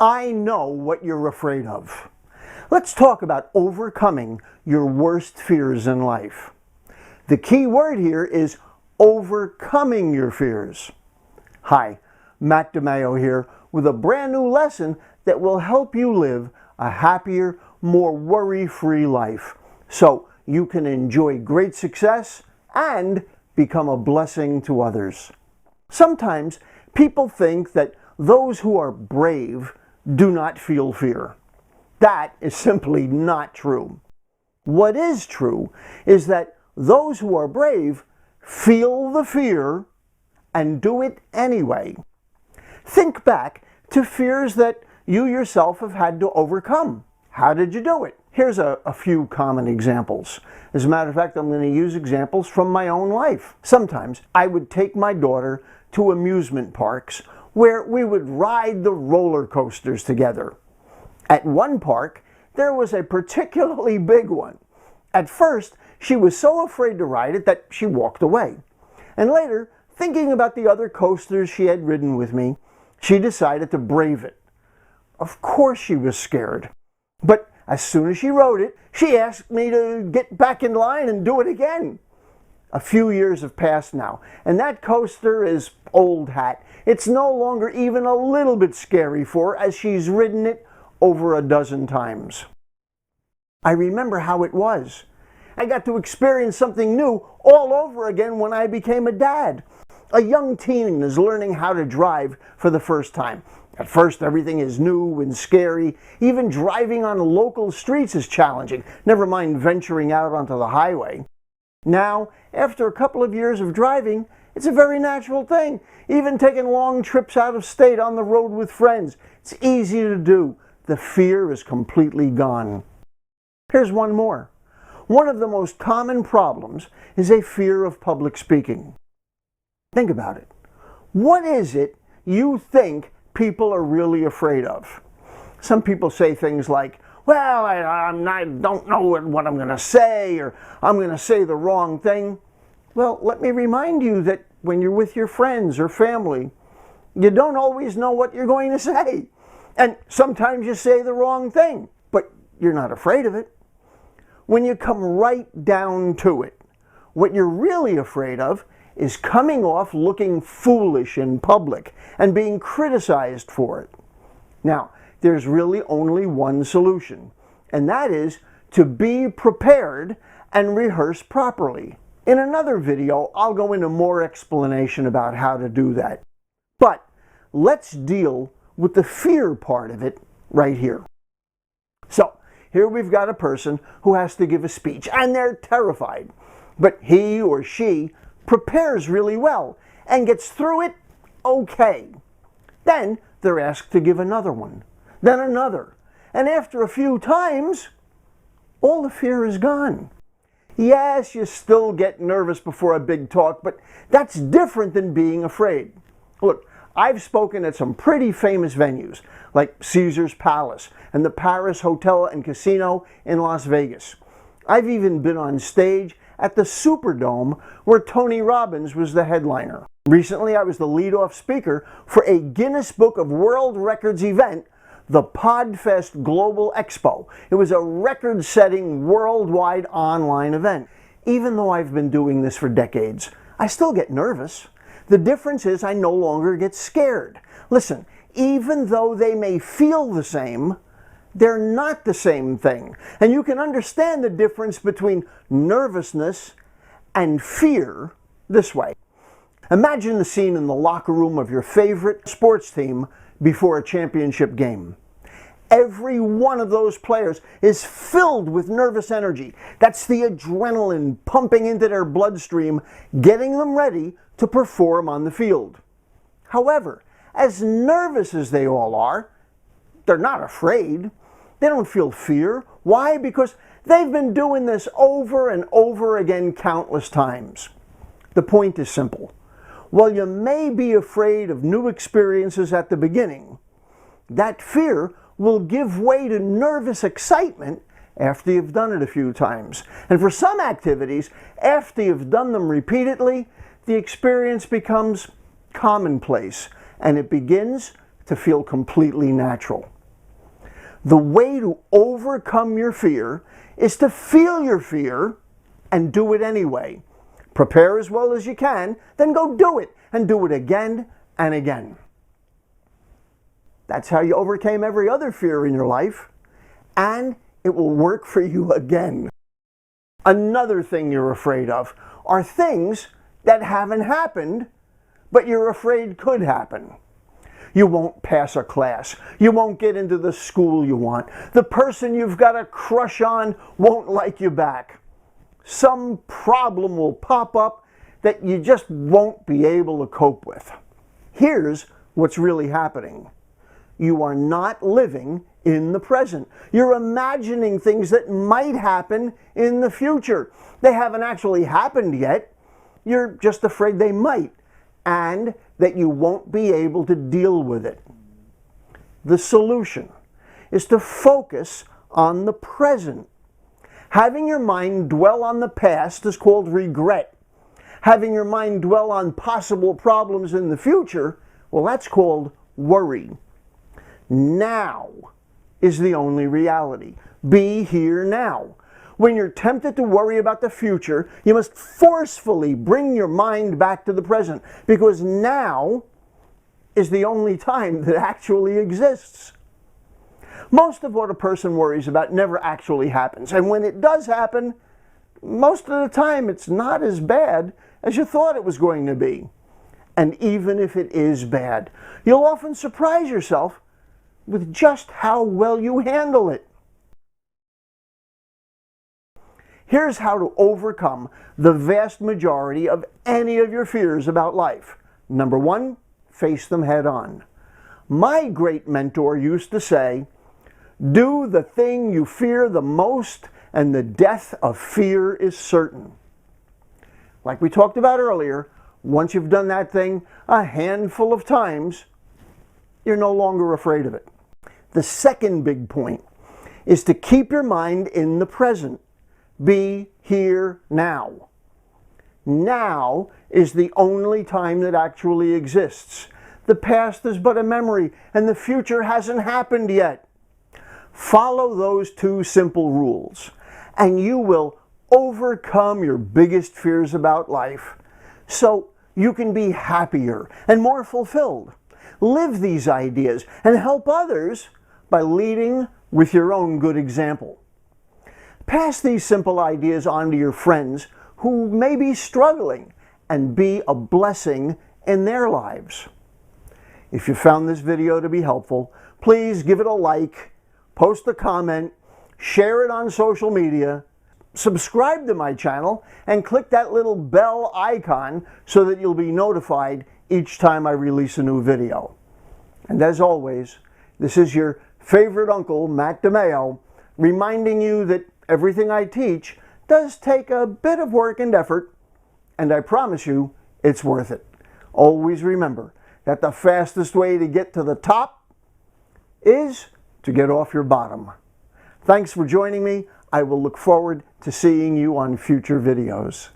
I know what you're afraid of. Let's talk about overcoming your worst fears in life. The key word here is overcoming your fears. Hi, Matt DiMaio here with a brand new lesson that will help you live a happier, more worry-free life so you can enjoy great success and become a blessing to others. Sometimes people think that those who are brave do not feel fear. That is simply not true. What is true is that those who are brave feel the fear and do it anyway. Think back to fears that you yourself have had to overcome. How did you do it? Here's a few common examples. As a matter of fact, I'm going to use examples from my own life. Sometimes I would take my daughter to amusement parks where we would ride the roller coasters together. At one park, there was a particularly big one. At first, she was so afraid to ride it that she walked away. And later, thinking about the other coasters she had ridden with me, she decided to brave it. Of course she was scared. But as soon as she rode it, she asked me to get back in line and do it again. A few years have passed now, and that coaster is old hat. It's no longer even a little bit scary for her as she's ridden it over a dozen times. I remember how it was. I got to experience something new all over again when I became a dad. A young teen is learning how to drive for the first time. At first, everything is new and scary. Even driving on local streets is challenging, never mind venturing out onto the highway. Now, after a couple of years of driving, it's a very natural thing. Even taking long trips out of state on the road with friends, it's easy to do. The fear is completely gone. Here's one more. One of the most common problems is a fear of public speaking. Think about it. What is it you think people are really afraid of? Some people say things like, well, I don't know what I'm going to say, or I'm going to say the wrong thing. Well, let me remind you that when you're with your friends or family, you don't always know what you're going to say. And sometimes you say the wrong thing, but you're not afraid of it. When you come right down to it, what you're really afraid of is coming off looking foolish in public and being criticized for it. Now, there's really only one solution, and that is to be prepared and rehearse properly. In another video, I'll go into more explanation about how to do that. But let's deal with the fear part of it right here. So, here we've got a person who has to give a speech, and they're terrified. But he or she prepares really well and gets through it okay. Then they're asked to give another one, then another. And after a few times, all the fear is gone. Yes, you still get nervous before a big talk, but that's different than being afraid. Look, I've spoken at some pretty famous venues, like Caesar's Palace and the Paris Hotel and Casino in Las Vegas. I've even been on stage at the Superdome where Tony Robbins was the headliner. Recently, I was the lead-off speaker for a Guinness Book of World Records event, the PodFest Global Expo. It was a record-setting worldwide online event. Even though I've been doing this for decades, I still get nervous. The difference is I no longer get scared. Listen, even though they may feel the same, they're not the same thing. And you can understand the difference between nervousness and fear this way. Imagine the scene in the locker room of your favorite sports team before a championship game. Every one of those players is filled with nervous energy. That's the adrenaline pumping into their bloodstream, getting them ready to perform on the field. However, as nervous as they all are, they're not afraid. They don't feel fear. Why? Because they've been doing this over and over again countless times. The point is simple. While you may be afraid of new experiences at the beginning, that fear will give way to nervous excitement after you've done it a few times. And for some activities, after you've done them repeatedly, the experience becomes commonplace and it begins to feel completely natural. The way to overcome your fear is to feel your fear and do it anyway. Prepare as well as you can, then go do it, and do it again and again. That's how you overcame every other fear in your life, and it will work for you again. Another thing you're afraid of are things that haven't happened, but you're afraid could happen. You won't pass a class. You won't get into the school you want. The person you've got a crush on won't like you back. Some problem will pop up that you just won't be able to cope with. Here's what's really happening. You are not living in the present. You're imagining things that might happen in the future. They haven't actually happened yet. You're just afraid they might, and that you won't be able to deal with it. The solution is to focus on the present. Having your mind dwell on the past is called regret. Having your mind dwell on possible problems in the future, well, that's called worry. Now is the only reality. Be here now. When you're tempted to worry about the future, you must forcefully bring your mind back to the present, because now is the only time that actually exists. Most of what a person worries about never actually happens, and when it does happen, most of the time it's not as bad as you thought it was going to be. And even if it is bad, you'll often surprise yourself with just how well you handle it. Here's how to overcome the vast majority of any of your fears about life. Number one, face them head on. My great mentor used to say, do the thing you fear the most, and the death of fear is certain. Like we talked about earlier, once you've done that thing a handful of times, you're no longer afraid of it. The second big point is to keep your mind in the present. Be here now. Now is the only time that actually exists. The past is but a memory, and the future hasn't happened yet. Follow those two simple rules, and you will overcome your biggest fears about life, so you can be happier and more fulfilled. Live these ideas and help others by leading with your own good example. Pass these simple ideas on to your friends who may be struggling, and be a blessing in their lives. If you found this video to be helpful, please give it a like, post a comment, share it on social media, subscribe to my channel, and click that little bell icon so that you'll be notified each time I release a new video. And as always, this is your favorite uncle, Matt DiMaio, reminding you that everything I teach does take a bit of work and effort, and I promise you it's worth it. Always remember that the fastest way to get to the top is to get off your bottom. Thanks for joining me. I will look forward to seeing you on future videos.